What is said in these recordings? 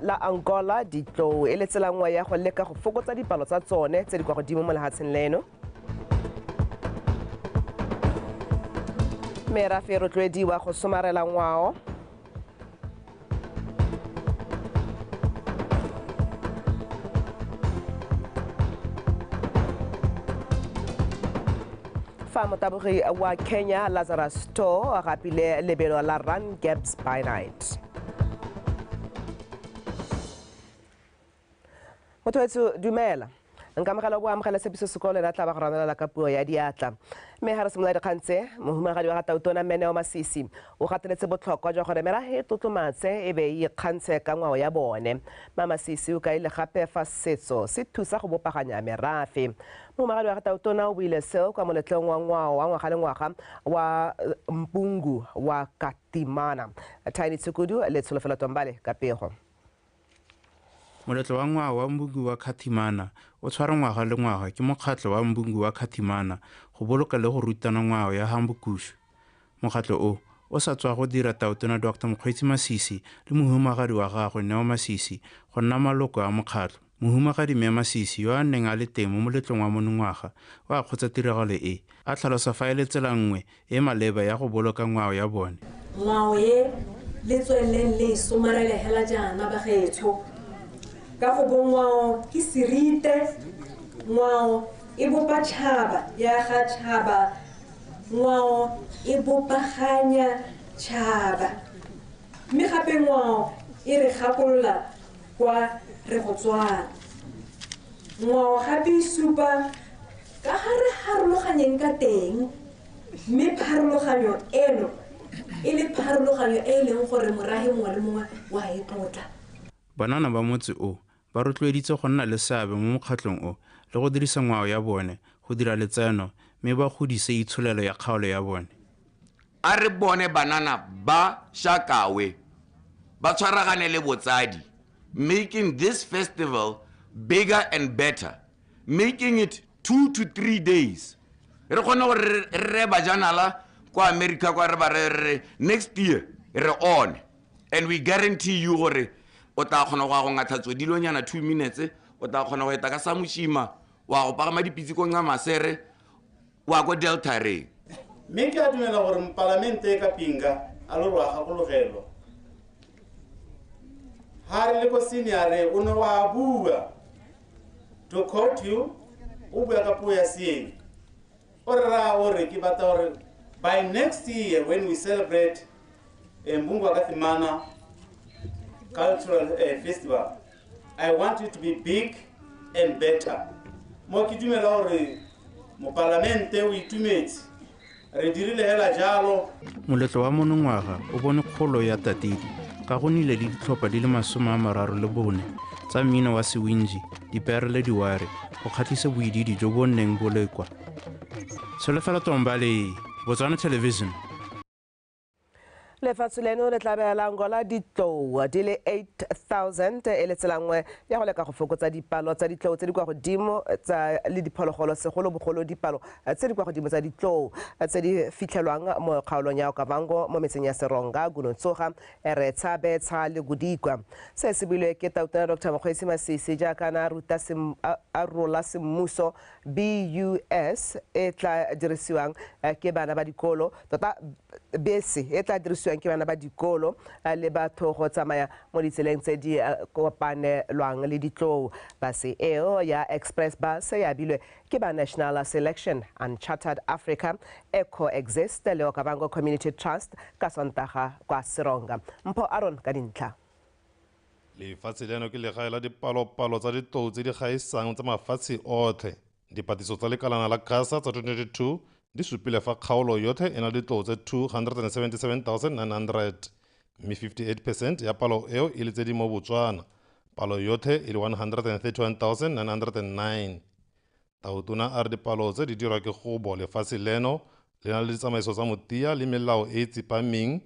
la Angola ditlou e le tsela nngwe ya go leka go fokotsa dipalo tsa tsone tse di kwa godimo mo lehatsheng leno. Merafe e rotloediwa go somarela ngwao. Fa motabogi wa Kenya Lazarus Store a gapile lebelo la Run Gaps by Night. Motho dumela. Nka mogala bo amogela sepiso sekolo na tla ba go ramela ka puo ya diatla. Mme ha re simolola dikgantse mohumagadi wa Tautona Meneo Masisi o gateletse botlhokwa jwa gore merafe tlotlomatse e be e kgantse ka ngwao ya bone. Masisi o ka ile gape fa setso se thusa go bopaganya merafe. Mohumagadi wa Tautona o buile seo kwa moletlong wa ngwao wa ngwaga le ngwaga wa Mpungu wa Katimana. Tiny Tsukudu le Tsholofelo Tombale ka pego. Moletlo wa ngwaga wa Mbungu wa Katimana o tshwara ngwaga le ngwaga ke mokgatlo wa Mbungu wa Katimana go boloka le go rutana ngwao ya Hambukushu. Mokgatlo o sa tswa go dira Tautona Dr. Mokgweetsi Masisi le mohumagadi wa gagwe Neo Masisi go nna maloko a mokgatlo. Mohumagadi Mme Masisi yo a neng a le teng mo moletlong wa monongwaga wa kgotsa tiragalo e a tlhalosa fa e le tsela nngwe e maleba ya go boloka ngwao ya bone. Ngwao ye le tsweleng le somarele hela jana ba gaetsho. Ka go bongwao ke serite, ngwao e bopa tšhaba ya ga tšhaba, ngwao e bopaganya tšhaba. Mme gape ngwao e re gakolola kwa re go tswana. Ngwao gape e supa ka ga re harologanyeng ka teng, mme pharologanyo eno e le pharologanyo e leng gore morahi mongwe le mongwe wa e tlotla. Banana ba motse ba rotloeditse go nna le seabe mo mokgatlong le go dirisa ngwao ya bone go dira letseno mme ba godise itsholelo ya kgaolo ya bone. A re bone banana ba Shakawe ba tshwaragane le botsadi, making this festival bigger and better, making it 2 to 3 days. Re kgone gore re bajanala kwa America kwa re ba re next year re on, and we guarantee you gore o ta kgona go ngathatso dilonyana 2 minutes o ta kgona go eta ka samushima wa go pagama dipitsi ko nga masere wa go Delta re mme ke a dumela gore mpalamente ka pinga a lo rwa gagologelo ha re le ko senior o no wa bua to quote you o bua ka puo ya sieng o ra o re ke batla gore by next year when we celebrate Mbungu wa Katimana cultural festival, I want it to be big and better. Mo ki dumela hore mo parlamente o itumetse re dirile hela jalo. Moletlo wa monongwaga o bone kgolo ya tatedi ka go nile le ditlhopha di le 34 tsa mmino wa sewinji, dipere le diware go kgatlhisa boididi jo bo nneng bo lekwa. Tsholofelo Tombale, Botswana Television. Lefatshe leno le tla beela Angola ditlou di le 8,000 e le tsela nngwe ya go leka go fokotsa dipalo tsa ditlou tse di kwa godimo le diphologolo segolobogolo dipalo tse di kwa godimo tsa ditlou tse di fitlhelwang mo kgaolong ya Okavango mo metseng ya Seronga, Gunotsoga, Eretshabetsha le Godikwa. Se se builwe ke Tautona Dr. Mokgweetsi Masisi jaaka a rola semmuso BUS e tla dirisiwang ke bana ba dikolo tota bese e tla dirisiwang ke bana ba dikolo le batho go tsamaya mo ditseleng tse di kopanelwang le ditlou. Base eo ya express bus ya bilwe ke ba National Selection Uncharted Africa, Eco-Exist le Okavango Community Trust ka Sontaga kwa Seronga. Mpho Aaron ka dintlha. Lefatshe leno ke legae la dipalopalo tsa ditlou tse di gaisang tsa mafatshe otlhe. Dipatiso tsa lekalana la CASA tsa 2022 di supile fa kgaolo yotlhe e na le ditlou tse 277,900 mme 58% ya palo eo e le tse di mo Botswana, palo yotlhe e le 131,909. Tautona a re dipalo tse di dirwa ke go lefatshe leno le na le ditsamaiso tsa motia le melao e tsepameng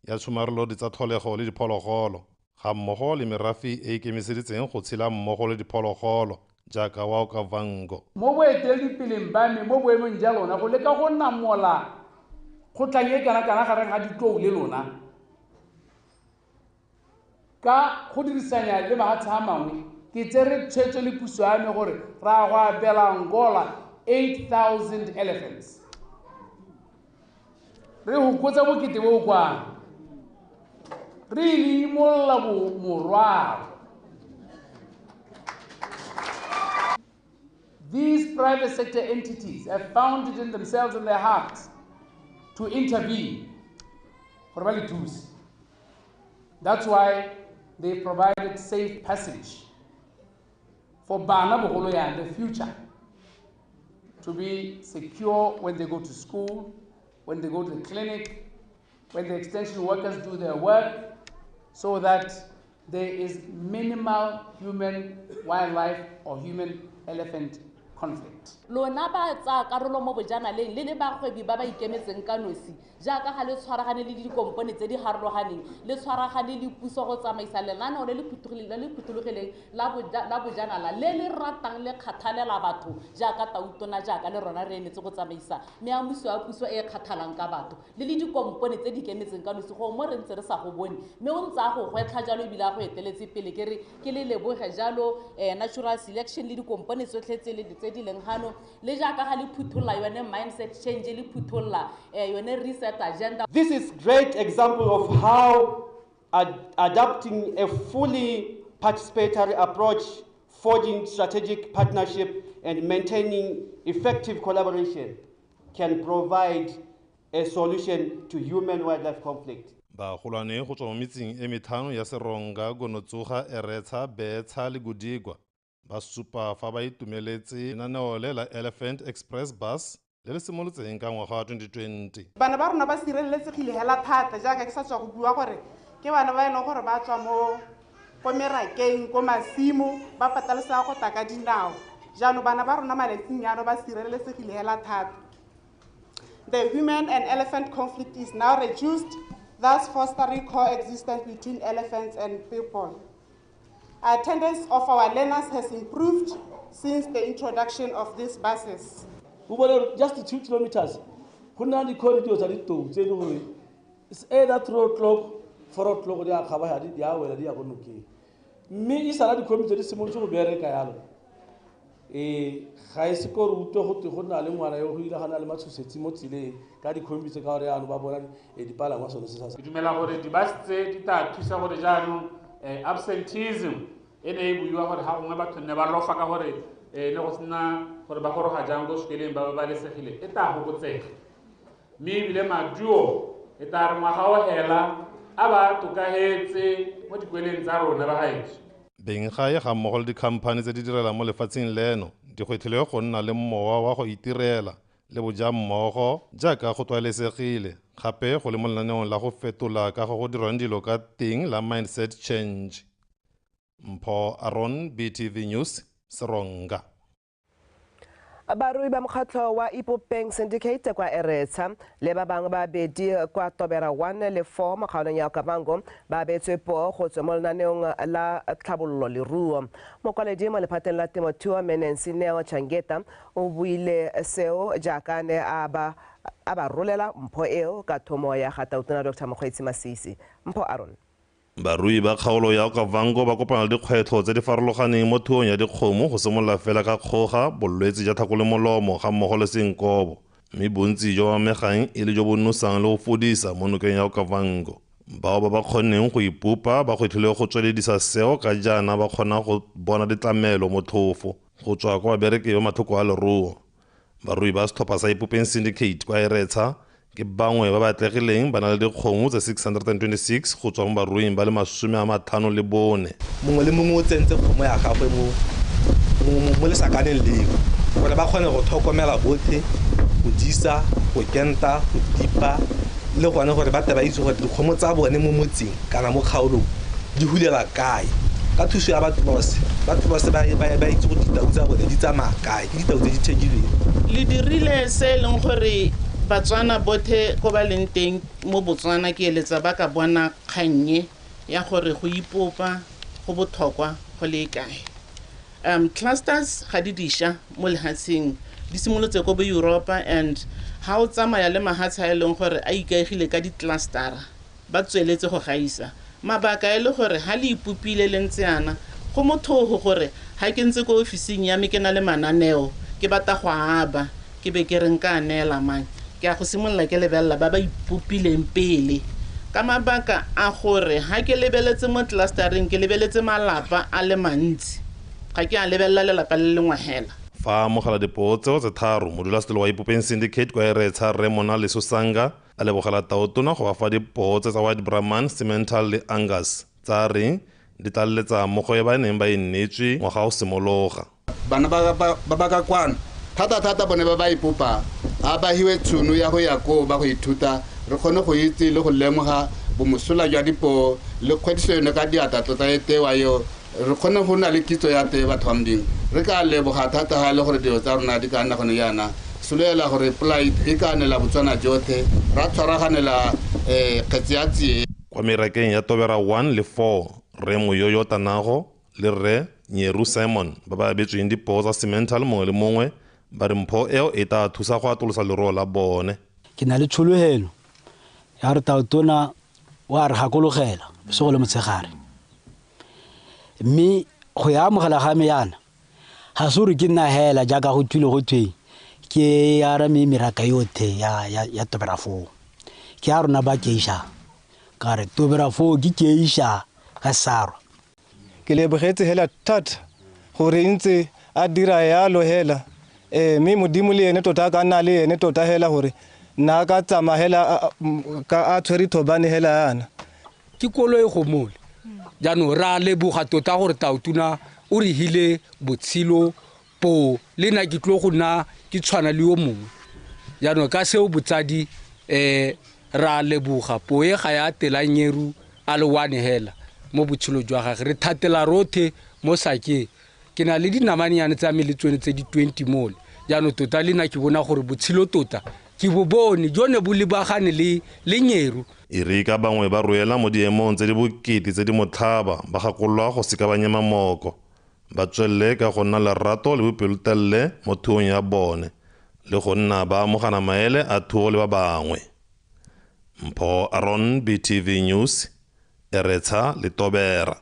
ya tshomarelo tsa tlholego le diphologolo ga mmogo le merafe e ikemiseditseng go tshela mmogo le diphologolo jaaka wa Okavango. Mo boeteledipeleng ba me mo boemong ja lona go leka go namola kgotlang e kana gareng ga ditlou le lona ka go dirisanya le mahatshe a mangwe ke tsere tshwetso le puso ya me gore ra go apela Angola 8,000 elephants. Re hokotsa bokete bo kwana. Re le imolla morwalo. These private sector entities have found it in themselves in their hearts to intervene for Valitus. That's why they provided safe passage for Bana Bogoloya in the future to be secure when they go to school, when they go to the clinic, when the extension workers do their work, so that there is minimal human wildlife or human elephant conflict. Lona ba tsa karolo mo bojanaleng le bagwebi ba ba ikemetseng ka nosi jaaka ga le tshwaragane le dikompone tse di harologaneng le tshwaragane le puso go tsamaisa lenaneo le phuthulogileng la bojanala le ratang le kgathalela batho jaaka tautona jaaka le rona re enetse go tsamaisa meamuso ya puso e kgathalang ka batho le dikompone tse di ikemetseng ka nosi go mo re ntse re sa go bone me o ntse a go gwetlha jalo ebile a go eteletse pele ke le leboge jalo natural selection le dikompone tsotlhe tse di leng gano le jaaka ga le phuthulla yone mindset change le phuthulla yone reset agenda. This is great example of how adapting a fully participatory approach, forging strategic partnership and maintaining effective collaboration can provide a solution to human-wildlife conflict. Bagolwane go tswa mo metseng e methano ya Seronga, Gonotsoga, Eretsa, Betsa le Godigwa ba supa fa ba itumeletse lenaneo le la Elephant Express Bus le le simolotseng ka ngwaga wa 2020. Bana ba rona ba sireletsegile hela thata jaaka ke sa tswa go bua gore ke bana ba eno gore ba tswa mo merakeng ko masimo ba patalesa go taka dinao jaanong bana ba rona maletseng yano ba sireletsegile hela thata. The human and elephant conflict is now reduced, thus fostering coexistence between elephants and people. Attendance of our learners has improved since the introduction of these buses. Just 2 kilometers. The corridors are it's either 3 o'clock, 4 o'clock, they are covered, they are well, they are going to me is another committee, Simon Berry Kayalo. A high school to Hona, who had much to say Timothy, Gadi Committee, and Baboran, a Dipala was on the society. You may have the best that Kisavojano absenteeism. Enable you have however to never offer a Nosna for Bakoro Hajango scaling Babale Sahile. Eta would say. Me with my duo, Etar Mahao Hela, Aba to Kahetse, what you will in Zaro never hides. Being high, Hamol the companies that did a molefatin leno, the Hotelon, Alemo, Itirela, Lebujam Moho, Jacka Hotoile Sahile, Hape, Holemolano, La Hofetula, Caho de Randiloca thing, la mindset change. Mpo Aron, BTV News, Seronga. Barui ba mokgatlo wa Ipopeng Syndicate kwa Eretsa le ba bang ba bedi kwa Tobera 1 le 4 mo kgaolong ya Okavango ba betswe po go tswa mo lenaneong la tlhabololo le ruo. Mokwaledi mo lephateng la temothuo Menensi Neo Changeta o buile seo jaaka ne a ba rolela mpho eo ka thomo ya gatautona Dr. Mokgweetsi Masisi. Mpho Aron. Barui ba kgaolo ya Okavango ba kopana le dikgwetlho tse di farologaneng mo thuong ya dikgomo go simolola fela ka kgoga, bolwetse jwa thako le molomo ga mmogo le senkobo. Mme bontsi jo amegang e le jo bo nosang le go fodisa mo nokeng ya Okavango. Bao ba kgonneng go ipupa ba kgwetlhile go tsweledisa seo ka jaana ba kgona go bona ditlamelo mo thofo go tswa kwa babereki ba mathoko a leruo. Barui ba setlhopha sa Ipopeng Syndicate kwa Eretsa ke bangwe ba batlegileng ba na le dikgomo tse 626 go tswa mo baruing ba le 54. Mongwe le mongwe o tsentse kgomo ya gagwe mo lesakaneng leo gore ba kgone go tlhokomela botlhe, go disa, go kenta, go tipa le gone gore ba taba itse gore dikgomo tsa bone mo motseng kana mo kgaolong di hulela kae. Ka thuso ya batho bose ba itse go ditau tsa bone di tsamaya kae, ke ditau tse di thekilweng. Le dirile se leng gore Batswana bothe ko ba leng teng mo Botswana ke eletsa ba ka bona kgannye ya gore go ipopa go botlhokwa go le kae. Clusters ga di disha mo lehatsheng di simolotse go be Europa and ha o tsamaya le mahatsha a leng gore a ikaegile ka di-clustera ba tsweletse go gaisa mabaka e le gore ha le ipopile le ntse yana go motho gore ha ke ntse ko ofising ya me ke na le mananeo ke batla go aba ke be ke reng ka neela mang ke a go simolola ke lebelela ba ba ipopileng pele ka mabaka a gore ha ke lebeletse mo clustereng ke lebeletse malapa a le mantsi ga ke a lebelela lelapa le lengwe hela fa mogala dipoo tseo tse tharo modulasetilo wa ipopeng syndicate kwa eretsa Remona le Susanga a lebogela taotona go ba fa dipoo tse tsa White Brahman, Simmental le Angus tsa reng di tlaletsa mo go e ba neng ba innetswe ngwaga o simologa bana ba ka kwana thata bone ba ipopa a ba hiwe tšhono ya go ya ko ba go ithuta re kgone go itse le go lemoga bomosola jwa dipoo le kgwediso yone ka diata tota e tewa yo re kgone go na le kitso ya te batho ba modimo re ka leboga thata ga le gore dilo tsa rona di ka nna gone yana soloela gore plight e ka nela Botswana jotlhe ra tshwaraganela kgetse ya tsie kwa merakeng ya Tobera 1 le 4 re Moyoyo Tanago le re Nyeru Simon ba ba abetsweng dipoo tsa Simmental mongwe le mongwe ba re mpho eo e tla thusa go atolosa leruo la bone ke na le tshologelo ya re taotona wa re gakologela se go le motshegare mme go ya amogela ga me yana ga se gore ke nna hela jaaka go thule go thweng ke ya ra meraka yotlhe ya Tobera 4 ke ya rona ba keiša ka re Tobera 4 ke keiša ka sarwa ke lebogetse hela thata gore ntse a dira yalo hela mme modimo le ene tota ka nna le ene tota hela gore nna ka tsama hela ka a tshwere thobane hela yana ke kolo e gomole jaanong ra leboga tota gore taotona o re hile botshelo po le nna ke tlo go nna ke tshwana le yo mongwe jaanong ka seo botsadi ra leboga po e ga ya tela Nyeru a le one hela mo botshelo jwa gagwe re thatela rothe mo sakeng ke na le dinamanyane tsa me le tsone tse di 20 mole jaanong tota le nna ke bona gore botshelo tota ke bo bone jone bo lebagane le Nyeru Irika bangwe ba ruela mo diemong tse di bokete tse di motlhaba ba gakolwa go seka ba nyema moko ba tswelle ka go nna lerato le bopelotelele mo thuong ya bone le go nna ba amogana maele a thuo le ba bangwe Mpho Aron BTV News Eretsa le Tobera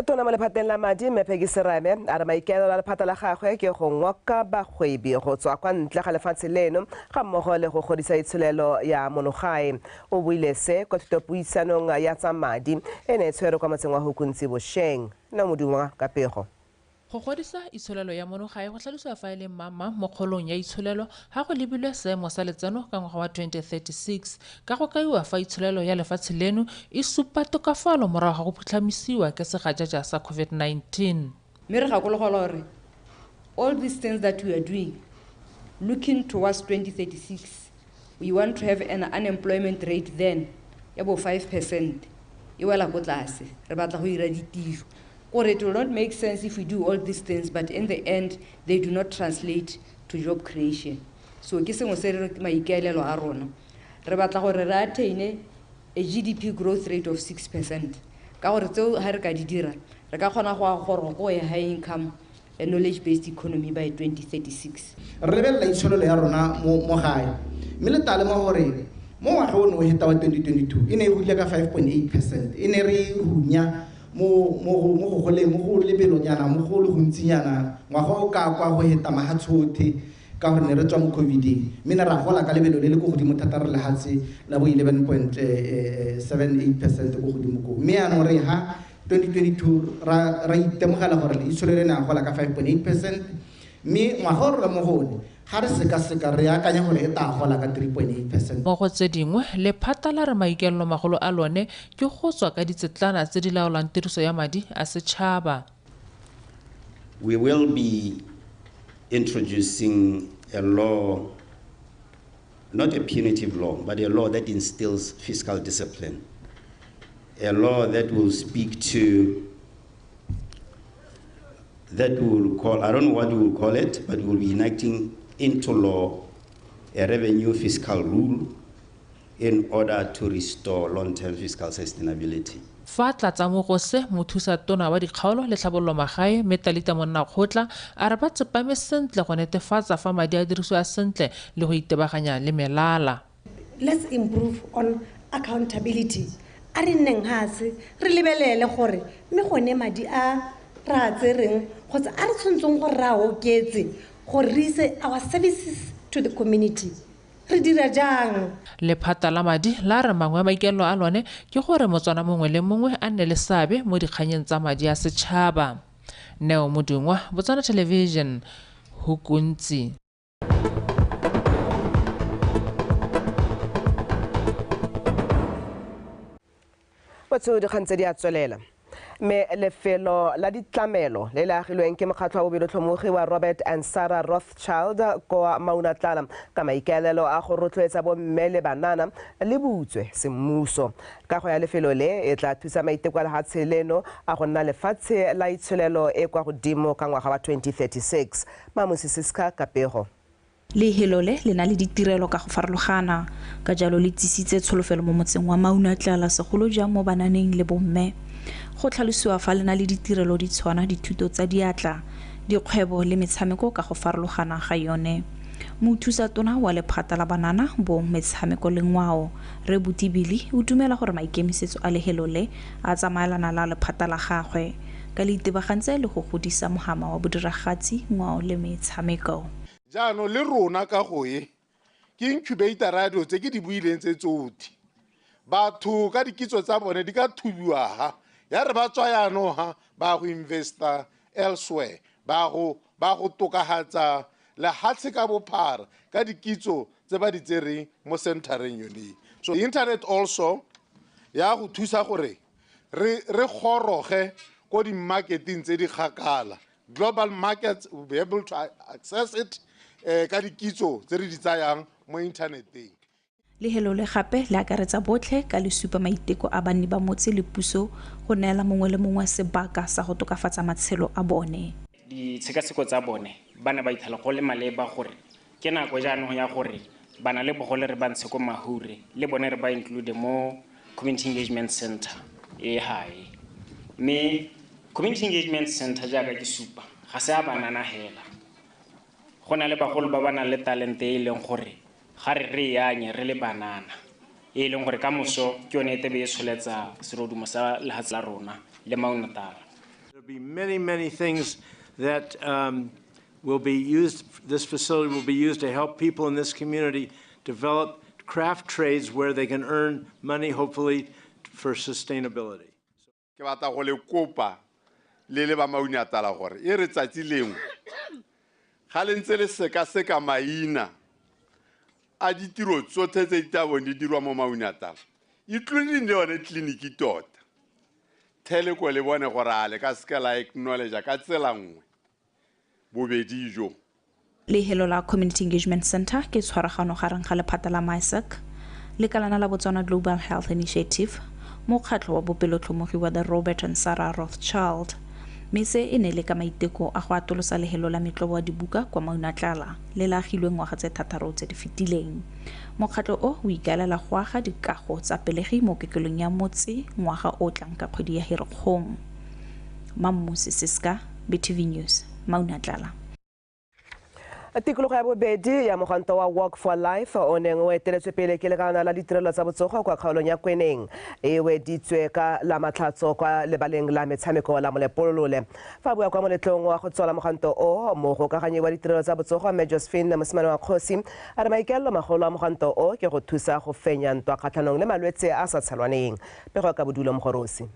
Tona mo lephateng la madi Mpheki Serame a re maikaelelo a lephata la gagwe ke go ngoka bagwebi go tswa kwa ntle ga lefatshe leno ga mmogo le go godisa itsholelo ya monogae o buile se kwa thutopuisanong ya tsa madi e ne e tshwere kwa motseng wa Hukuntsi Bosheng na modungwa ka pego go godisa itsholelo ya monogae go tlhalosiwa fa e le mama mo kgolong ya itsholelo ga go lebilwe seemo sa letseno ka ngwaga wa 2036 ka go kaiwa fa itsholelo ya lefatshe leno e supa tokafalo morago ga go phutlhamisiwa ke segajaja sa COVID-19 mme re gakologelwa gore all these things that we are doing looking towards 2036 we want to have an unemployment rate then ya bo 5% e wela ko tlase re batla go ira ditiro or it will not make sense if we do all these things, but in the end, they do not translate to job creation. So, ke sengwe se re maikaelelo a rona. Re batla gore re atteine a GDP growth rate of 6%. Ka gore tseo ha re ka di dira, re ka kgona go go ya high income a knowledge-based economy by 2036. Re lebella itsholelo ya rona mo gae. Mme le tale mo gore mo ngwaga ono o heta wa 2022 e ne e hule ka 5.8%. E ne re runya mo go lebelo nyana mo go le gontsinyana ngwaga o ka kwa go heta mahatshote ka gore ne re tswa mo COVID mme ne ra gola ka lebelo le le go godimo thata re lehatse la bo 11.78% go godimo go mme ano re ha 2022 ra itemogela gore le itsholelo ne a gola ka 5.8% mme ngwaga re mo gone ga re seka re akanya gore e ta gola ka 3.8%. mo go tse dingwe lephata la re maikaelelo magolo a lone ke go tswa ka ditsetlana tse di laolang tiriso ya madi a setšhaba. We will be introducing a law, not a punitive law, but a law that instills fiscal discipline. A law that will speak to that we will call, I don't know what we will call it, but we will be enacting into law a revenue fiscal rule in order to restore long-term fiscal sustainability. Fa tlatsa mo go se mothusa tona wa dikgaolo le tlhabololo magae Metalita Monnakgotla a re ba tsepame sentle go netefatsa fa madi a dirisiwa sentle le go itebaganya le melala. Let's improve on accountability a re nneng hase re lebelele gore mme gone madi a ra tsereng kgotsa a re tshwantseng gore ra oketse gore re ise our services to the community re dira jang. Lephata la madi la re mangwe maikelo a lone ke gore motswana mongwe le mongwe a nne le seabe mo dikganyeng tsa madi a setšhaba. Neo Modungwa, Botswana Television, Hukuntsi. Batho dikgang tse di a tswelela me lefelo la ditlamelo le le agilweng ke mokgatlho wa bobelotlhomogi wa Robert and Sarah Rothschild kwa Maunatlala ka maikaelelo a go rotloetsa bomme le banana le butswe semmuso. Kago ya lefelo le e tla thusa maiteko a lefatshe leno a go nna lefatshe la itsholelo e kwa godimo ka ngwaga wa 2036. Mamusisiska Kapego. Lehelo le na le ditirelo ka go farologana ka jalo le tsisitse tsholofelo mo motseng wa Maunatlala segolo jang mo bananeng le bomme. Go tlhalosiwa fa le na le ditirelo di tshwana dithuto tsa diatla, dikgwebo le metshameko ka go farologana ga yone. Mothusa tona wa lephata la banana bo metshameko le ngwao re Butibili o dumela gore maikemisetso a lehelo le a tsamaelana la lephata la gagwe ka le itebagantse le go godisa mogama wa bodiragatsi ngwao le metshameko. Jaanong le rona ka goe ke incubator radio tse ke di buileng tse tsothi batho ka dikitso tsa bone di ka thubiwa ha ya re ba tswa yaanong ha ba go investa elsewhere ba go tokahatsa lehatshe ka bophara ka dikitso tse ba di tsereng mo centereng yone. So the internet also ya go thusa gore re goroge ko di marketing tse di kgakala. Global markets will be able to access it ka dikitso tse re di tsayang mo interneteng. Lehelo le gape le akaretsa botlhe ka le supa maiteko a banni ba motse le puso go neela mongwe le mongwe sebaka sa go tokafatsa matshelo a bone. Ditshekatsheko tsa bone bana ba ithala go le maleba gore ke nako jaanong ya gore bana le bogole re ba ntshe ko mahure le bone re ba include mo community engagement center e hae. Me community engagement center jaaka ke supa ga se a banana hela go na le bagolo ba bana le talente e leng gore ga re yanye re le banana e leng gore ka moso ke yone e tebe e tsholetsa serodumo sa lehatshe la rona le Maunatlala. There'll be many things that will be used. This facility will be used to help people in this community develop craft trades where they can earn money, hopefully for sustainability. Ke batla go le kopa le ba Maunatlala gore e re tsatsi lengwe ga le ntse le seka maina a ditiro tsotlhe tse di bone di dirwa mo Maunatlala including le yone tleliniki tota thele ko le bone gore a le ka seka la acknowledge ka tsela nngwe bobedi jo. Lehelo la Community Engagement Center ke tshwaragano gareng ga lephata la MISAC le kalana la Botswana Global Health Initiative mokgatlho wa bopelotlhomogi wa the Robert and Sarah Rothschild. Mise e ne le ka maiteko a go atolosa lehelo la metlobo wa dibuka kwa Maunatlala le la agilweng ngwaga tse 3 tse di fetileng. Mokgatlho o o ikaelela go aga dikago tsa pelegi mo kekelong ya motse ngwaga o tlang ka kgwedi ya Ferikgong. Mamusisiska, BTV News, Maunatlala. Tikologo ya bobedi ya mogwanto wa Walk for Life o neng o eteletswe pele ke lekana la ditirelo tsa botsogo kwa kgaolong ya Kweneng e weditswe ka la matlhatso kwa lebaleng la metshameko la Molepolole. Fa bua kwa moletlong wa go tswala mogwanto o mo go kaganyi wa ditirelo tsa botsogo Josephine Mosimane wa Kgosi a re maikaelelo magolo a mogwanto o ke go thusa go fenya ntwa kgatlhanong le malwetse a sa tshelwaneng. Pego ka bodulo Mogorosi.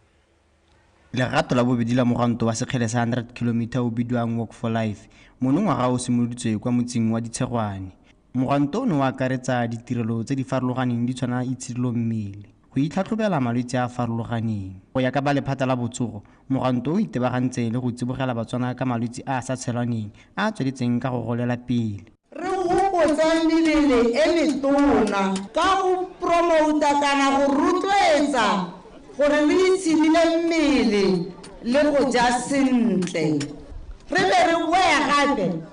Lerato la bobedi la mogwanto wa sekgele sa 100 km o bidiwang Walk for Life monongwaga o simoloditswe kwa motseng wa Ditshegwane. Mogwanto o wa akaretsa ditirelo tse di farologaneng di tshwana itshidilo mmele go itlhatlhobela malwetse a farologaneng. Go ya ka ba lephata la botsogo mogwanto o itebagantse le go tsibogela batswana ka malwetse a sa tshelwaneng a tsweletseng ka go golela pele. Re hopotsa mebele e metona ka go promouta kana go rotloetsa gore le itshidile mmele le go ja sentle. Re be re boe gape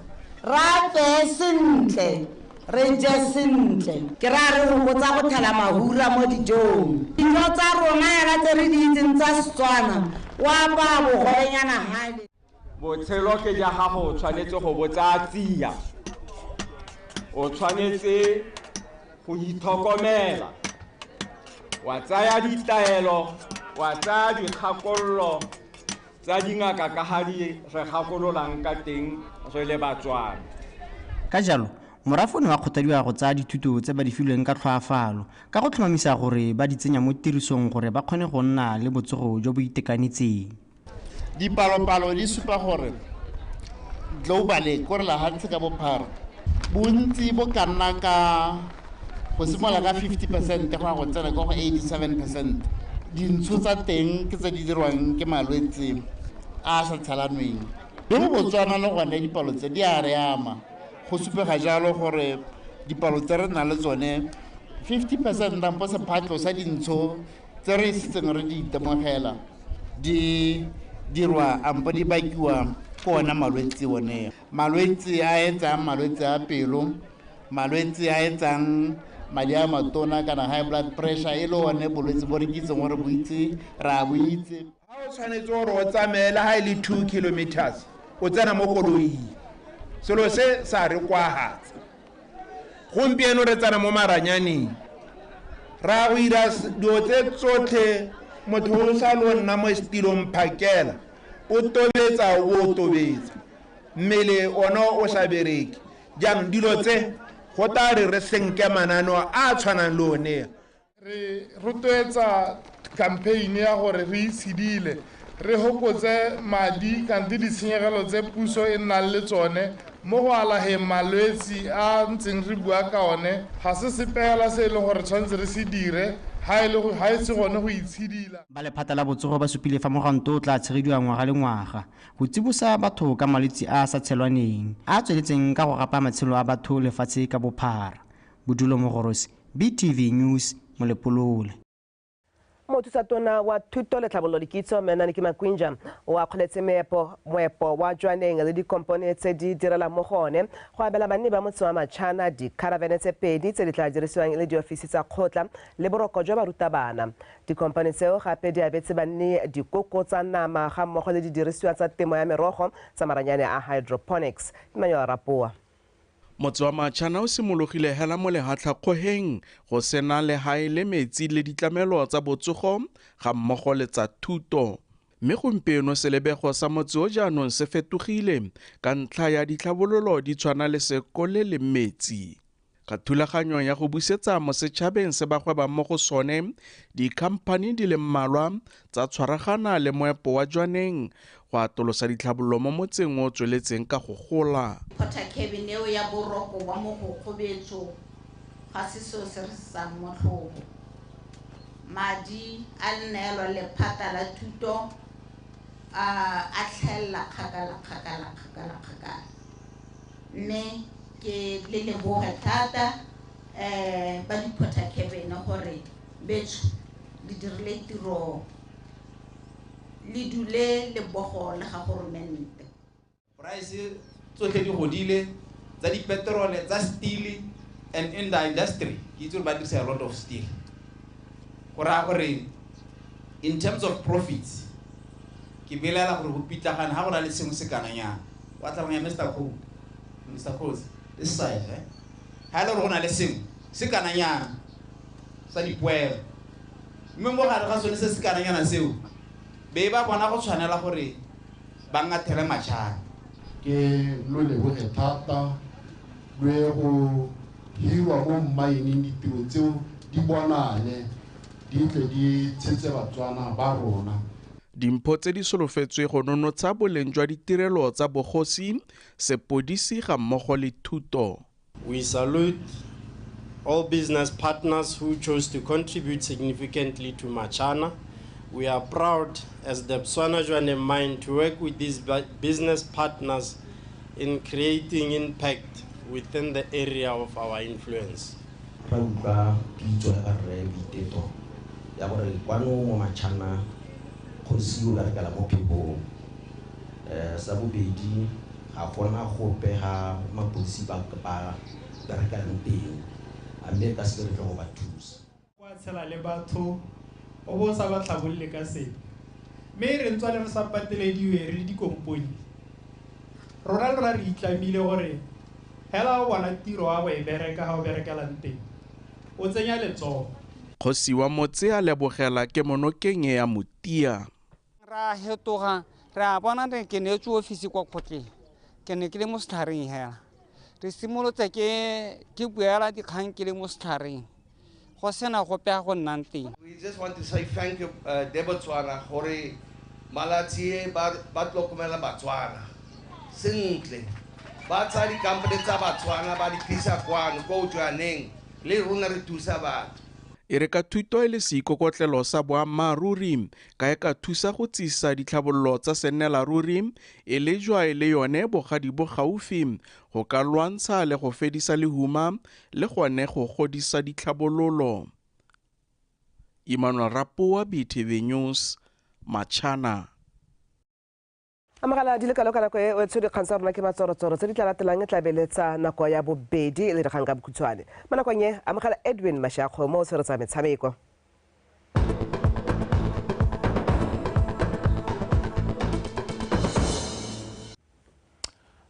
ra pe sentle re je sentle ke ra re go botsa go thala mahura mo dijong. Dijo tsa rona ya tse re di itseng tsa Setswana wa ba bogolenyana hale. Botshelo ke ja gago o tshwanetse go botsa tsia o tshwanetse go ithokomela wa tsaya ditaelo wa tsaya dikgakololo tsa dingaka ka ga di re gakololang ka teng re le Batswana. Ka jalo morafe o ne wa kgothadiwa go tsaya dithuto tse ba di filweng ka tlhoafalo ka go tlhomamisa gore ba di tsenya mo tirisong gore ba kgone go nna le botsogo jo bo itekanetseng. Dipalopalo di supa gore globally ko re la hantse ka bophara bontsi bo ka nna ka go simola ka 50% go go tsena go 87%. Dintsho tsa teng ke tse di dirwang ke malwetse a sa tshalanweng. Le mo Botswana le gone dipalo tse di a re ama go supega jalo gore dipalo tse re na le tsone 50% dampo sephatlo sa dintsho tse re setseng re di itemogela di dirwa ampo di bakiwa ko ona malwetse one. Malwetse a etsang malwetse a pelo, malwetse a etsang madi a matona kana high blood pressure e le one bolwetse bo re kitseng gore bo itse ra bo itse. Ha o tshwanetse gore o tsamaela ha ile 2 kilometers o tsena mo koloing selo se sa re kwahatsa. Gompieno re tsena mo maranyaneng ra go ira dio tse tsotlhe motho o sa lo nna mo stilong phakela o tobetsa o tobetsa mmele ona o sa bereke jang dilo tse go ta re senke manano a tshwanang le one. Re rotloetsa campaign ya gore re itshidile re hokotse madi kanti ditshenyegelo tse puso e nang le tsone mo go alageng malwetse a ntseng re bua ka one. Ga se sepela se e leng gore tshwanetse re se dire ha e se gone go itshidila. Ba lephata la botsogo ba supile fa mogwanto o tla tshegediwa ngwaga le ngwaga go tsibosa batho ka malwetse a sa tshelwaneng a tsweletseng ka go gapa matshelo a batho lefatshe ka bophara. Bodulo Mogorosi, BTV News, Molepolole. Mothusa-tona wa thuto le tlhabololo dikitso Menani Makwinja wa kgoletse moepo wa jwaneng le dikompone tse di direla mo gone go abela banni ba motse wa Matšhana dikaravane tse pedi tse di tla dirisiwang le diofisi tsa kgotla le boroko jwa barutabana. Dikompone tseo gape di abetse banni dikoko tsa nama ga mmogo le didirisiwa tsa temo ya merogo tsa maranyane a hydroponics. Emmanuel Rapoa. Motse wa Matšhana o simologile hela mo lehatlhakgogeng go sena lehae le metsi le ditlamelo tsa botsogo ga mmogo le tsa thuto. Mme gompieno selebego sa motse o jaanong se fetogile ka ntlha ya ditlhabololo di tshwana le sekole le metsi. Ka thulaganyo ya go busetsa mo setšhabeng se ba gwebang mo go sone, dikhamphani di le mmalwa tsa tshwaragana le moepo wa jwaneng go atolosa ditlhabololo mo motseng o tsweletseng ka go gola. Pota cabineo ya boroko wa mo go kgobetso ga se seo se re sang motlhogo. Madi a neelwa lephata la thuto a tlhaela kgakala. Mme ke le leboge thata ba dipota cabin gore betso le dirile tiro le dule le bogo le ga goromente. Price tsotlhe di godile tsa dipetrole tsa steel and in the industry ke itse ba dirisa a lot of steel. Go raya gore in terms of profits ke belela gore go pitlagana ha go na le sengwe se kananyana wa tlhaloganya Mr. Cruz this side ha le go na le sengwe se kananyana sa dipoelo mme mo gare ga sone se se kananyana seo be ba bona go tshwanela gore ba ngathele Matšhana. Ke lo leboge thata le go hirwa mo mmaeneng ditiro tseo di bonale di tle di tshetse Batswana ba rona. Dimpho tse di solofetswe go nonotsa boleng jwa ditirelo tsa bogosi, sepodisi ga mmogo le thuto. We salute all business partners who chose to contribute significantly to Matšhana. We are proud as the Botswana Jwaneng Mine to work with these business partners in creating impact within the area of our influence. o bo sa ba tlhabolle ka se me re ntswa le re sa patelediwe re dikomponi rona re itlamile gore hela o bona tiro wa go e bereka ha o berekelang teng o tsenya letsogo kgosi wa motse a lebogela ke monokeng ya Motia. Ra hetoga ra bona re ke ne tso ofisi kwa khotleng ke ne ke le mo setharing hela re simolotse ke buela dikgang ke le mo setharing go sena go pea go nnang teng. We just want to say thank you Botswana gore malatsi ba tlokomela Botswana sentle ba tsa di company tsa Botswana ba di tlisa kwano go jwaneng le rona re thusa batho. E re ka thuto e le seikokotlelo sa boammaaruri ka e ka thusa go tsisa ditlhabololo tsa sennelaruri e le jwa e le yone bogadi bo gaufi go ka lwantsha le go fedisa lehuma le gone go godisa ditlhabololo. Emmanuel Rapoa, BTV News, Matšhana. Amagala di le ka nako e o tshwere dikgang tsa rona ke matsorotsoro tse di tla latelang e tla beletsa nako ya bobedi le dikgang ka bokhutshwane. Mo nakong e amogela Edwin Mashakgo mo o tshweretsa metshameko.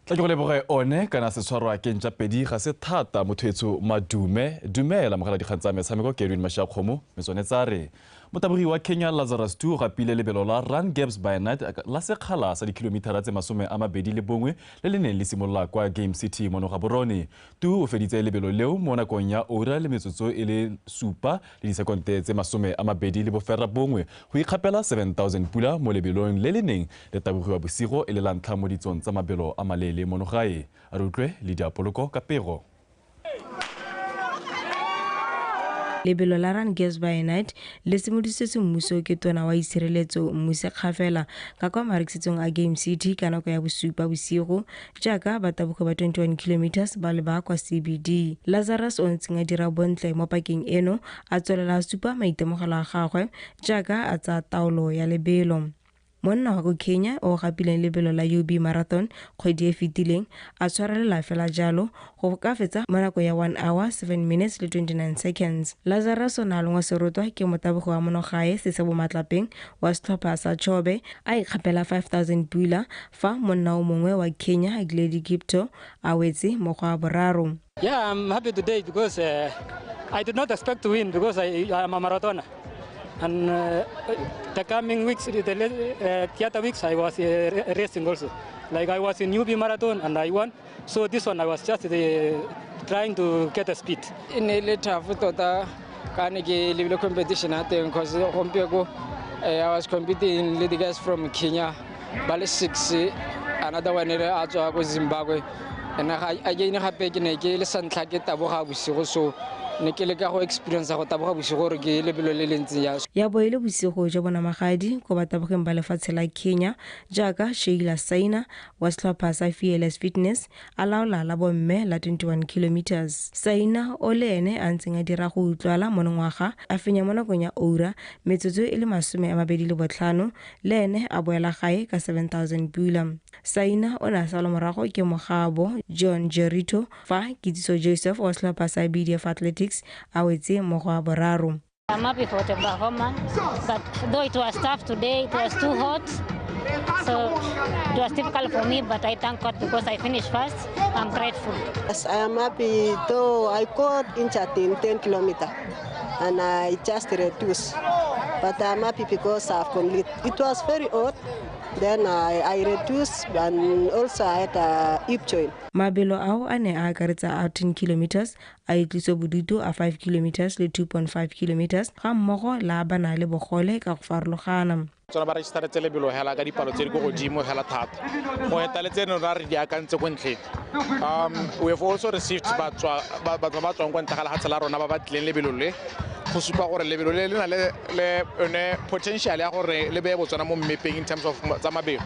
Tla ke go leboge one kana se tshwarwa ke ntša pedi ga se thata mothoetso Madume dumela amogela dikgang tsa metshameko ke Edwin Mashakgo mo metsone tsa re motabogi wa Kenya Lazarus Tu ga pile lebelo la Run Games by Night la sekgala sa dikilomitara tse 21 le le neng le simolola kwa Game City mono ga borone. Tu o feditse lebelo leo mo nakong ya ora le metsotso e le 7 le disekonte tse 21 go ikgapela 7000 pula mo lebelong le le neng le tabogiwa bosigo e le la ntlha mo ditsong tsa mabelo a malele mono gae. A re utlwe le diapoloko ka pego. Lebelo la Run Games by Night le simodisetse mmuso ke tona wa itshireletso mmuse kgafela ka kwa marekisetsong a Game City ka nako ya bosupa bosigo jaaka batabogo ba 21 km ba le ba kwa CBD. Lazarus o ntseng a dira bontle mo pakeng eno a tswelela supa maitemogelo a gagwe jaaka a tsa taolo ya lebelo. Monna wa go Kenya o gapileng lebelo la UB Marathon kgwedi e fetileng a tshwarelela fela jalo go ka fetsa mo nako ya 1 hour 7 minutes le 29 seconds. Lazarus o na lengwa serotwa ke motabogo wa monogae se se bomatlapeng wa setlhopha sa Chobe a ikgapela 5000 pula fa monna o mongwe wa Kenya Glady Kipto a wetse mo go a boraro. Yeah, I'm happy today because I did not expect to win because I'm a marathoner. And the coming weeks, the other weeks, I was racing also. Like I was in UB Marathon and I won. So this one I was just trying to get a speed. In a later photo, the competition because I was competing with the guys from Kenya, Bali 6, another one was Zimbabwe. And I didn't have to get a lesson like it. So experience go taboga bosigo re ke lebelo le lentsi ya ya boele bosigo jo bona magadi go batabogeng ba lefatshe la Kenya jaaka Sheila Saina wa setlhopha sa Fearless Fitness a laola la bomme la 21 km. Saina o le ene a ntseng a dira go utlwala monongwaga a fenya mo nakong ya ora metsotso e le 25 le ene a boela gae ka 7000 pula. Saina o na sala morago ke mogabo John Jerito fa Kitsiso Joseph wa setlhopha sa BDF Athletics awetse mo go a boraro. I'm happy for the performance, but though it was tough today, it was too hot, so it was difficult for me, but I thank God because I finished first. I'm grateful. Yes, I am happy, though I got injured in 10 kilometers and I just reduced, but I'm happy because I've completed. It was very hot. Then I reduced and also I had a hip joint. Mabelo ao a ne a akaretsa a 10 km, a itliso bodutu a 5 km le 2.5 km ga mmogo la bana le bogole ka go farologana. Tsona ba register tse lebelo hela ka dipalo tse di go godimo hela thata go eta le tseno ra re di akantse go ntlheng. We have also received ba tswang kwa ntagala ga tsela rona ba ba tleng lebelo le go supa gore lebelo le na le one potential ya gore le be Botswana mo mmepeng in terms of tsa mabelo.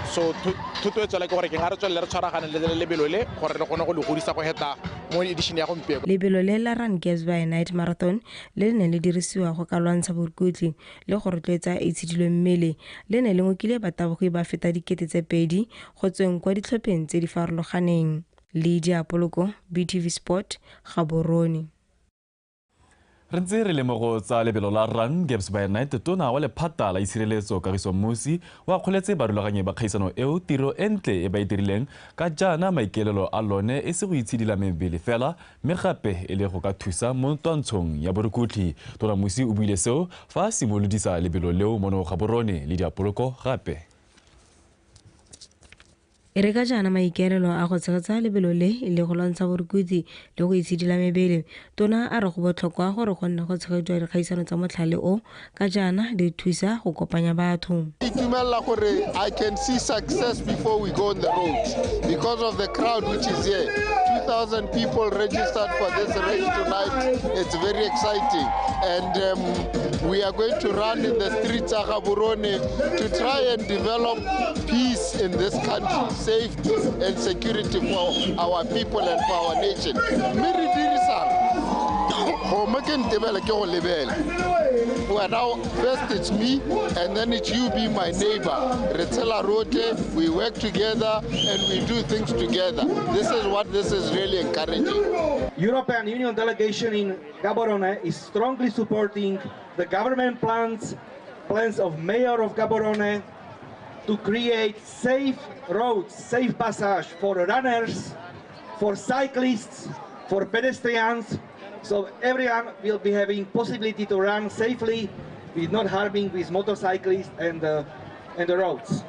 So thuto e tswela ke gore ke ga re tswelle re tshwaragane le lebelo le gore re gone go le godisa go heta mo edition ya gompieno. Lebelo le la Run Games by Night Marathon le ne le dirisiwa go ka lwantsha borukutli le go rotloetsa itshidilo mmele le ne le ngokile batabogi ba feta dikete tse 2 go tsweng kwa ditlhopheng tse di farologaneng. Lydia Poloko, BTV Sport, Gaborone. Re ntse re lemogo tsa lebelo la Run Gaps by Night tona wa lephata la itshireletso Kagiso Musi wa kgoletse barulaganye ba kgaisano eo tiro entle e ba idirileng ka jana maikaelelo a lone e se go itshidila mebele fela mme gape e le go ka thusa mo twantshong ya borukutli. Tona Musi o buile seo fa a simolodisa lebelo leo mono ga borone le diapoloko gape. E re ka jana maikaelelo a go tshegetsa lebelo le go lwantsha borukutli le go itshidila mebele. Tona a re go botlhokwa gore go nne go tshegediwa dikgaisano tsa motlhale o ka jana di thusa go kopanya batho. I can see success before we go on the road because of the crowd which is here. 2,000 people registered for this race tonight. It's very exciting, and we are going to run in the streets of Gaborone to try and develop peace in this country, safety and security for our people and for our nation. Well, now first it's me and then it's you be my neighbor. We work together and we do things together. This is what this is really encouraging. European Union delegation in Gaborone is strongly supporting the government plans of Mayor of Gaborone to create safe roads, safe passage for runners, for cyclists, for pedestrians, so everyone will be having possibility to run safely with not harming with motorcyclists and the roads.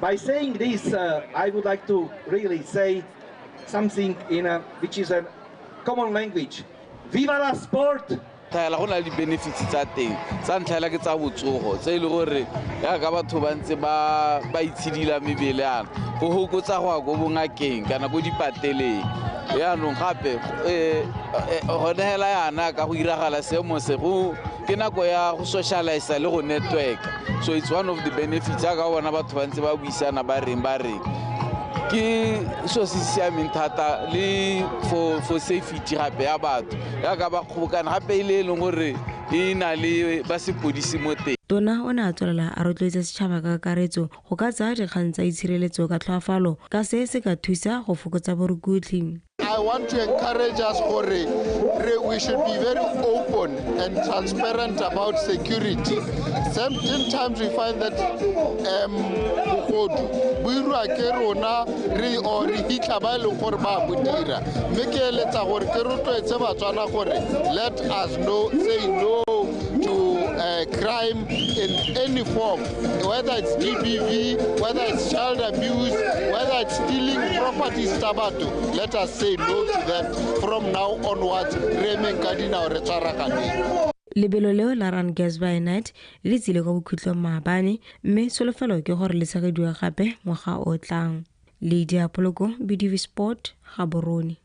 By saying this, I would like to really say something in which is a common language. Viva la sport! Tlhaela go na le di-benefits tsa teng sa ntlhaela ke tsa botsogo tse e le gore yaka batho ba ntse ba itshidila mebele yana go hokotsa go ya ko bongakeng kana ko dipateleng yaanong gape gone hela yana ka go iragala seemo se go ke nako ya go socialize le go network, so it's one of the benefits ya ka bona batho ba ntse ba buisana ba reng ke so se siameng thata le for safety gape ya batho ya ka ba kgobokana gape ile e leng gore e na le ba sepodisi mo teng. Tona o ne a tswelela a rotloetsa setšhaba ka kakaretso go ka tsaya dikgang tsa itshireletso ka tlhoafalo ka se se ka thusa go fokotsa borukutli. I want to encourage us we should be very open and transparent about security. Sometimes we find that let us say no to crime in any form, whether it's GBV, whether it's child abuse, whether it's stealing properties, tabato. Let us say no to that from now onwards. Lebelo leo la Run Gaps by Night le tsile go bokhutlong maabane mme solofelo ke gore le tshegediwa gape ngwaga o tlang. Le diapoloko BDV Sport Gaborone.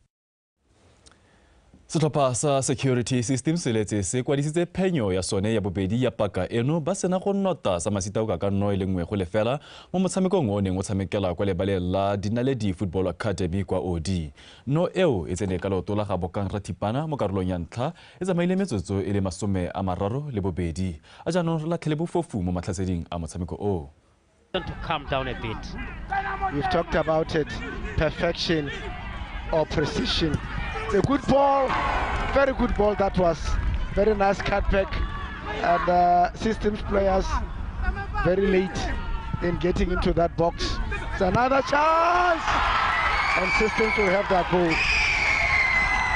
Setlhopha sa Security Systems se letse se kwadisitse phenyo ya sone ya bobedi ya paka eno ba sena go nota sa masitauka ka nno e lengwe go lefela mo motshamekong o neng o tshamekela kwa lebaleng la Dinaledi Football Academy kwa OD. No eo e tsene ka leoto la ga Bokang Ratipana mo karolong ya ntlha e tsamaile metsotso e le 32. A jaanong re latlhele bofofu mo matlhaseding a motshameko o. To calm down a bit. We've talked about it, perfection or precision. It's a good ball, very good ball that was. Very nice cutback, and Systems players very late in getting into that box. It's another chance, and Systems will have that goal.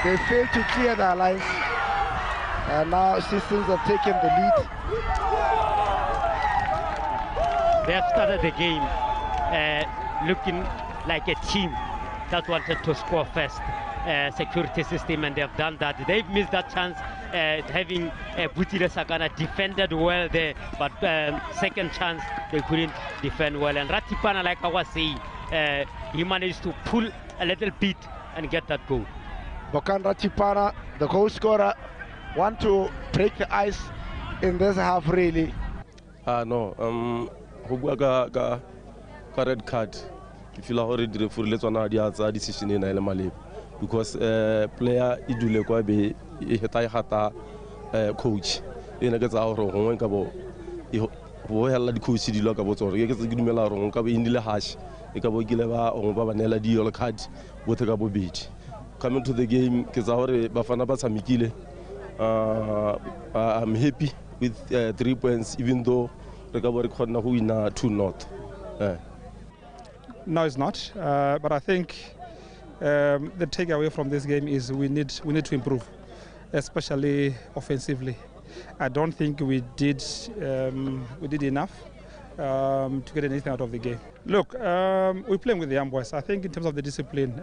They failed to clear their lines, and now Systems have taken the lead. They have started the game looking like a team that wanted to score first. Security System, and they have done that. They've missed that chance, having Butile Sakana defended well there, but second chance they couldn't defend well. And Ratipana, like I was saying, he managed to pull a little bit and get that goal. Bokan Ratipana, the goal scorer, want to break the ice in this half really. No, ka red card. If you already refer let's on the decision in Malib. Because player idule kwa be heta coach ena ka tsa gore gongwe ka bo hela di coach di lo ka bo tsore ke tse ke dumela gore ka bo indile hash e ka bo kile ba ba nela di yellow card bothe ka bobedi. Coming to the game ke tsa gore Bafana ba tshamekile I'm happy with 3 points, even though we win 2-0. No, it's not. But I think the takeaway from this game is we need to improve, especially offensively. I don't think we did enough to get anything out of the game. Look, we're playing with the young boys. I think in terms of the discipline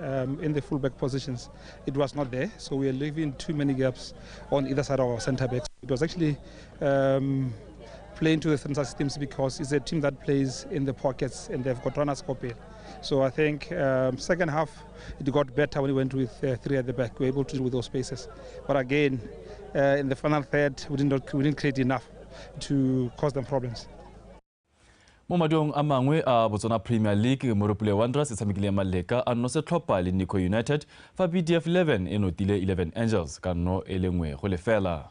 in the fullback positions, it was not there. So we are leaving too many gaps on either side of our centre backs. It was actually playing to the central systems because it's a team that plays in the pockets and they've got runners copy. So I think second half it got better when we went with 3 at the back. We were able to deal with those spaces. But again, in the final third, we didn't create enough to cause them problems. Mo madong a mangwe a Botswana Premier League Moropole Wanderers e tshamekile maleka a no se tlhopha le NAKO United fa BDF 11 e notile 11 Angels ka no e lengwe go lefela.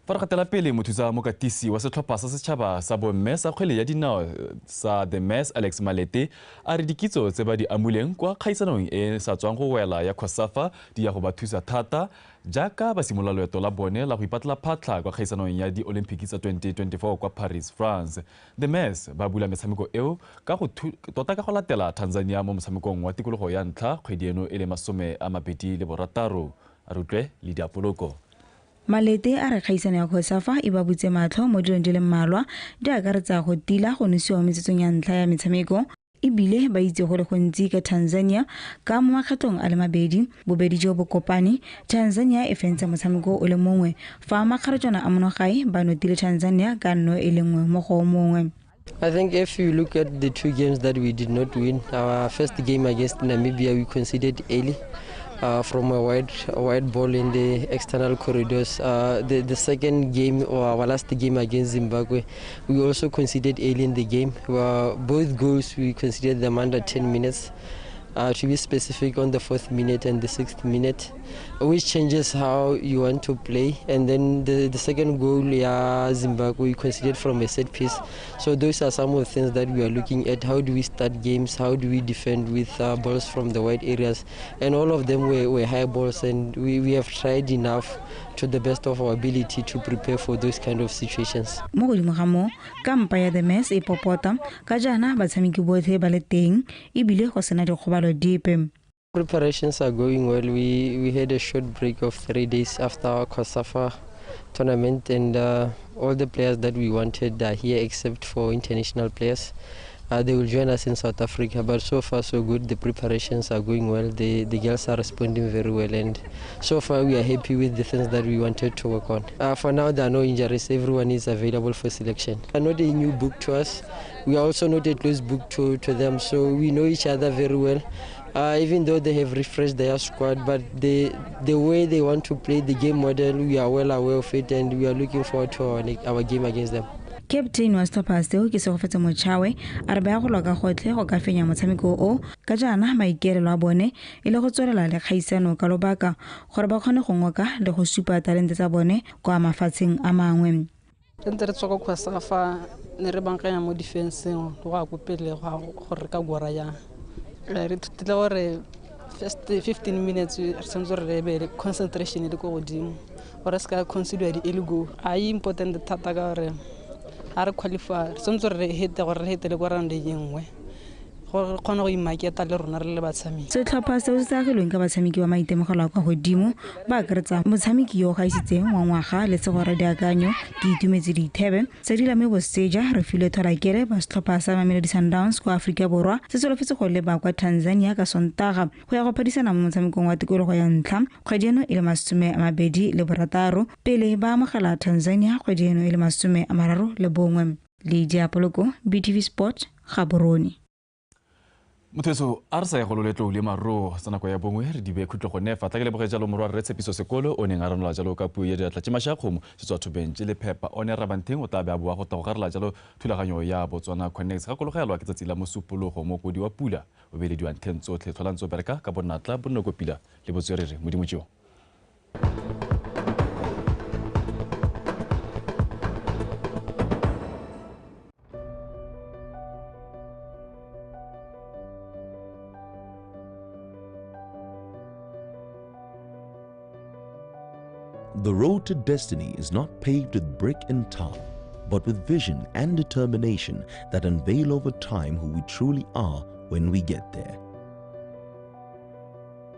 Fa re gatela pele mothusa mokatisi wa setlhopha sa setšhaba sa bomme sa kgwele ya dinao sa The Mess Alex Malete a re dikitso tse ba di amuleng kwa kgaisanong e sa tswang go wela ya COSAFA di ya go ba thusa thata jaaka ba simolola loeto la bone la go ipatla phatlha kwa kgaisanong ya di-Olympics tsa 2024 kwa Paris, France. The Mess ba bula metshameko eo ka go tota ka go latela Tanzania mo motshamekong wa tikologo ya ntlha kgwedi eno e le 26 a rutlwe le diapoloko. Malete a re kgaisano ya COSAFA e ba butse matlho mo dilong di le mmalwa di akaretsa go tila go nosiwa metsetsong ya ntlha ya metshameko ebile ba itse go le gontsi ka Tanzania ka mo makgetlong a le mabedi bobedi jo bo kopane Tanzania e fentse motshameko o le mongwe fa makgaretjana a monogae ba notile Tanzania ka nno e lengwe mo go mongwe. I think if you look at the 2 games that we did not win, our first game against Namibia we conceded early. From a wide ball in the external corridors. The second game, or our last game against Zimbabwe, we also conceded early in the game. Both goals we conceded them under 10 minutes. To be specific, on the 4th minute and the 6th minute, which changes how you want to play. And then the second goal, Zimbabwe, we considered from a set piece. So those are some of the things that we are looking at. How do we start games? How do we defend with balls from the wide areas? And all of them were high balls, and we have tried enough to the best of our ability to prepare for those kind of situations. Mo godimo ga mo kampa ya The Mess e popota ka jana batshameki botlhe ba le teng ebile go sena dikgobalo dipe. Preparations are going well. We had a short break of 3 days after our COSAFA tournament, and all the players that we wanted are here except for international players. They will join us in South Africa, but so far so good. The preparations are going well. The girls are responding very well, and so far we are happy with the things that we wanted to work on. For now, there are no injuries. Everyone is available for selection. Not a new book to us. We are also not a close book to them, so we know each other very well. Even though they have refreshed their squad, but the way they want to play the game model, we are well aware of it, and we are looking forward to our game against them. Captain wa Stoppers teo ke segofetse Mochawe a re ba go loka gotlhe go ka fenya motshameko o ka jana maikerelo a bone e le go tswelela le kgaisano ka lobaka gore ba kgone go ngoka le go supa talente tsa bone kwa mafatsheng a mangwe. Re tswa go COSAFA ne re bankanya mo defenseng go a kopele go re ka gora ya re thutile gore first 15 minutes re sentse re be concentration le go godimo gore ska consider di illegal ai important thata ka gore a re qualify sentse re hete gore re hetele go round e nngwe go kgona go imaketa le rona re le batshameki. Setlhopha seo se tsagilweng ka batshameki ba maitemogelo kwa godimo ba akaretsa motshameki yo ga isitseng wa ngwaga le segora diakanyo ke itumetse dithebe se di lame boseja re file thorakere ba setlhopha sa Mamelodi Sundowns kwa Afrika Borwa se solofetse go leba kwa Tanzania ka Sontaga go ya go phadisana mo motshamekong wa tikologo ya ntlha kgwedi eno e le 26 pele ba amogela Tanzania kgwedi eno e le 31 le diapoloko BTV Sport Gaborone. Motho a re sa ya go loletlo le maro sa nako ya bongwe re di be khutlo go nefa tla ke le bogela mo re tshepiso sekolo o neng a ranola jalo ka puo ya diatla tse mashakgomo se tswa thobentse le phepa o ne rabanteng o tla be a bua go tla go garela jalo thulaganyo ya Botswana Connect ga kologelwa ke tsatsi la mosupologo mo kodi wa pula o be le diwantleng tsotlhe tlholantso bereka ka bonatla bonoko pila le botswerere modimo. The road to destiny is not paved with brick and tar, but with vision and determination that unveil over time who we truly are when we get there.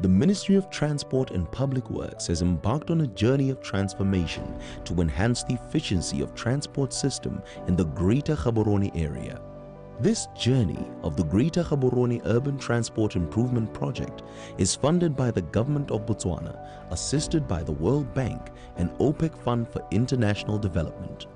The Ministry of Transport and Public Works has embarked on a journey of transformation to enhance the efficiency of transport system in the Greater Gaborone area. This journey of the Greater Gaborone Urban Transport Improvement Project is funded by the Government of Botswana, assisted by the World Bank and OPEC Fund for International Development.